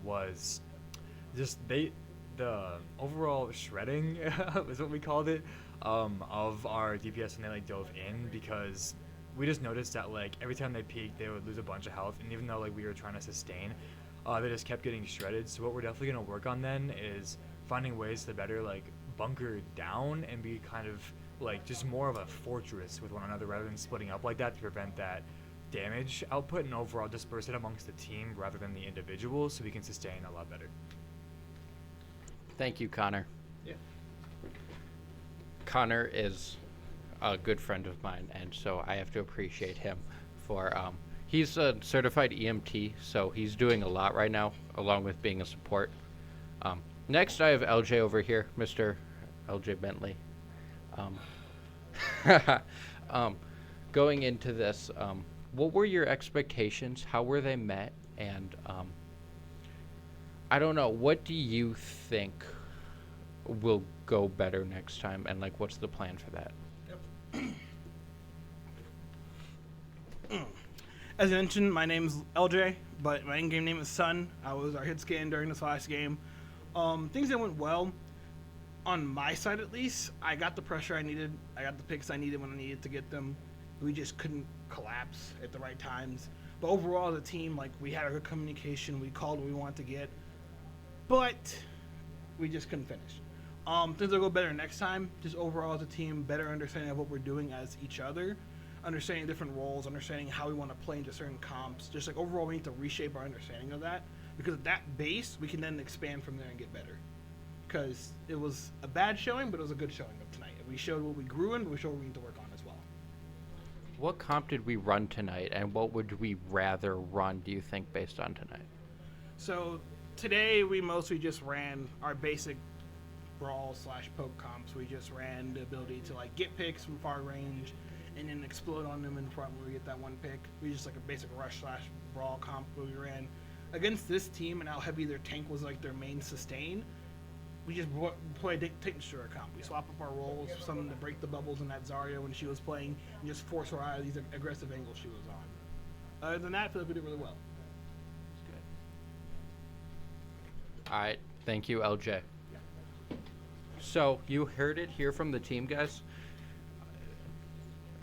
E: was just they the overall shredding is what we called it, of our DPS when they like dove in, because we just noticed that like every time they peaked they would lose a bunch of health, and even though like we were trying to sustain, they just kept getting shredded. So what we're definitely gonna work on then is finding ways to better like bunker down and be kind of like just more of a fortress with one another rather than splitting up like that to prevent that damage output, and overall disperse it amongst the team rather than the individuals so we can sustain a lot better.
A: Thank you, Connor.
B: Yeah.
A: Connor is a good friend of mine, and so I have to appreciate him for he's a certified EMT, so he's doing a lot right now along with being a support. Next I have LJ over here, Mr. LJ Bentley. Going into this, what were your expectations? How were they met? And I don't know, what do you think will go better next time? And like, what's the plan for that?
F: As I mentioned, my name's LJ, but my in-game name is Sun. I was our hit scan during this last game. Things that went well, on my side at least. I got the pressure I needed. I got the picks I needed when I needed to get them. We just couldn't collapse at the right times. But overall, as a team, like, we had a good communication. We called what we wanted to get, but we just couldn't finish. Things will go better next time. Just overall as a team, better understanding of what we're doing as each other, understanding different roles, understanding how we want to play into certain comps. Just like overall, we need to reshape our understanding of that, because at that base, we can then expand from there and get better. Because it was a bad showing, but it was a good showing of tonight. We showed what we grew in, but we showed what we need to work on as well.
A: What comp did we run tonight, and what would we rather run, do you think, based on tonight?
F: So today we mostly just ran our basic brawl / poke comps. We just ran the ability to like get picks from far range and then explode on them in front when we get that one pick. We just like a basic rush / brawl comp where we ran against this team and how heavy their tank was, like their main sustain. We just played Take Destroyer comp. We swap up our roles, something to break the bubbles in that Zarya when she was playing, and just force her out of these aggressive angles she was on. Other than that, I feel like we did really well.
A: All right, thank you, LJ. So you heard it here from the team, guys.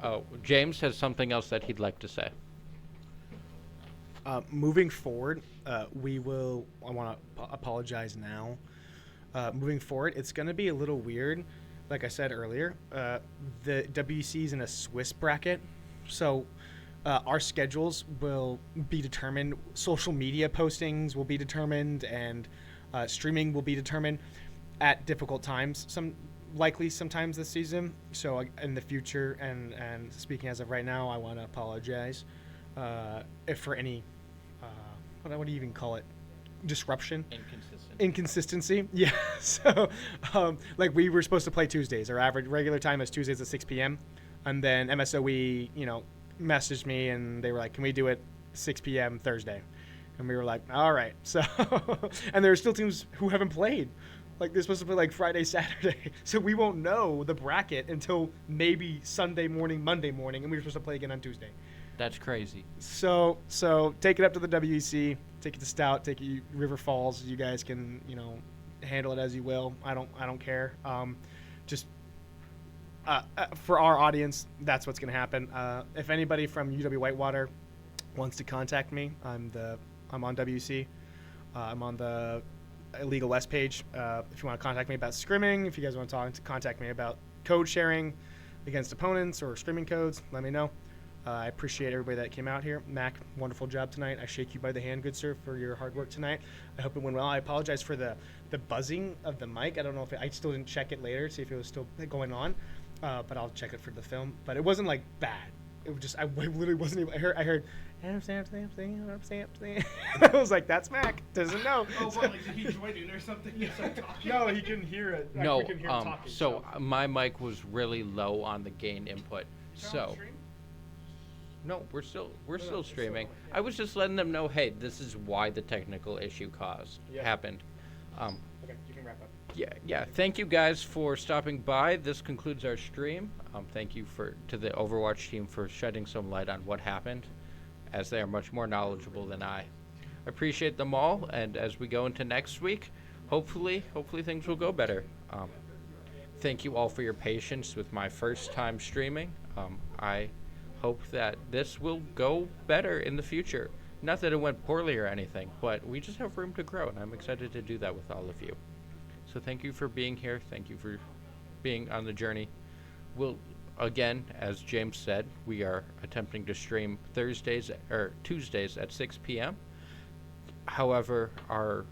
A: Oh, James has something else that he'd like to say.
B: Moving forward, I want to apologize now. Moving forward, it's going to be a little weird. Like I said earlier, the WEC is in a Swiss bracket, so our schedules will be determined. Social media postings will be determined, and streaming will be determined at difficult times. Likely sometimes this season. So in the future, and speaking as of right now, I want to apologize if for any what do you even call it? Disruption. Inconsistency. Yeah. So like we were supposed to play Tuesdays. Our average regular time is Tuesdays at 6 p.m. And then MSOE, messaged me and they were like, "Can we do it 6 p.m. Thursday?" And we were like, "All right." So and there are still teams who haven't played. Like they're supposed to play like Friday, Saturday. So we won't know the bracket until maybe Sunday morning, Monday morning, and we were supposed to play again on Tuesday.
A: That's crazy.
B: So take it up to the WEC, take it to Stout, take it River Falls. You guys can, handle it as you will. I don't care. Just for our audience, that's what's going to happen. If anybody from UW Whitewater wants to contact me, I'm on WEC. I'm on the Illegal West page. If you want to contact me about scrimming, if you guys want to contact me about code sharing against opponents or scrimming codes, let me know. I appreciate everybody that came out here. Mac, wonderful job tonight. I shake you by the hand, good sir, for your hard work tonight. I hope it went well. I apologize for the buzzing of the mic. I don't know if I still didn't check it later, see if it was still going on, but I'll check it for the film. But it wasn't like bad. It was just I literally wasn't even. I heard. I'm saying. I was like, that's Mac. Doesn't know.
F: Oh, what, like, did he join in or something? Yeah.
B: No, he couldn't hear it.
A: No,
B: we couldn't hear him talking,
A: so my mic was really low on the gain input. So no, we're still streaming. I was just letting them know, hey, this is why the technical issue happened.
B: Okay, you can wrap up.
A: Yeah. Thank you guys for stopping by. This concludes our stream. Thank you to the Overwatch team for shedding some light on what happened, as they are much more knowledgeable than I. Appreciate them all, and as we go into next week, hopefully things will go better. Thank you all for your patience with my first time streaming. I hope that this will go better in the future. Not that it went poorly or anything, but we just have room to grow, and I'm excited to do that with all of you. So thank you for being here. Thank you for being on the journey. We'll, again, as James said, we are attempting to stream Tuesdays at 6 p.m. However, our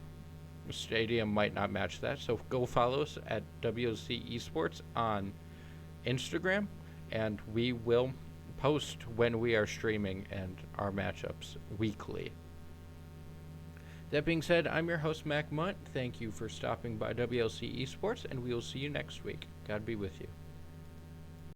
A: stadium might not match that, so go follow us at WLC Esports on Instagram, and we will post when we are streaming and our matchups weekly. That being said, I'm your host, Mac Munt. Thank you for stopping by WLC Esports, and we will see you next week. God be with you.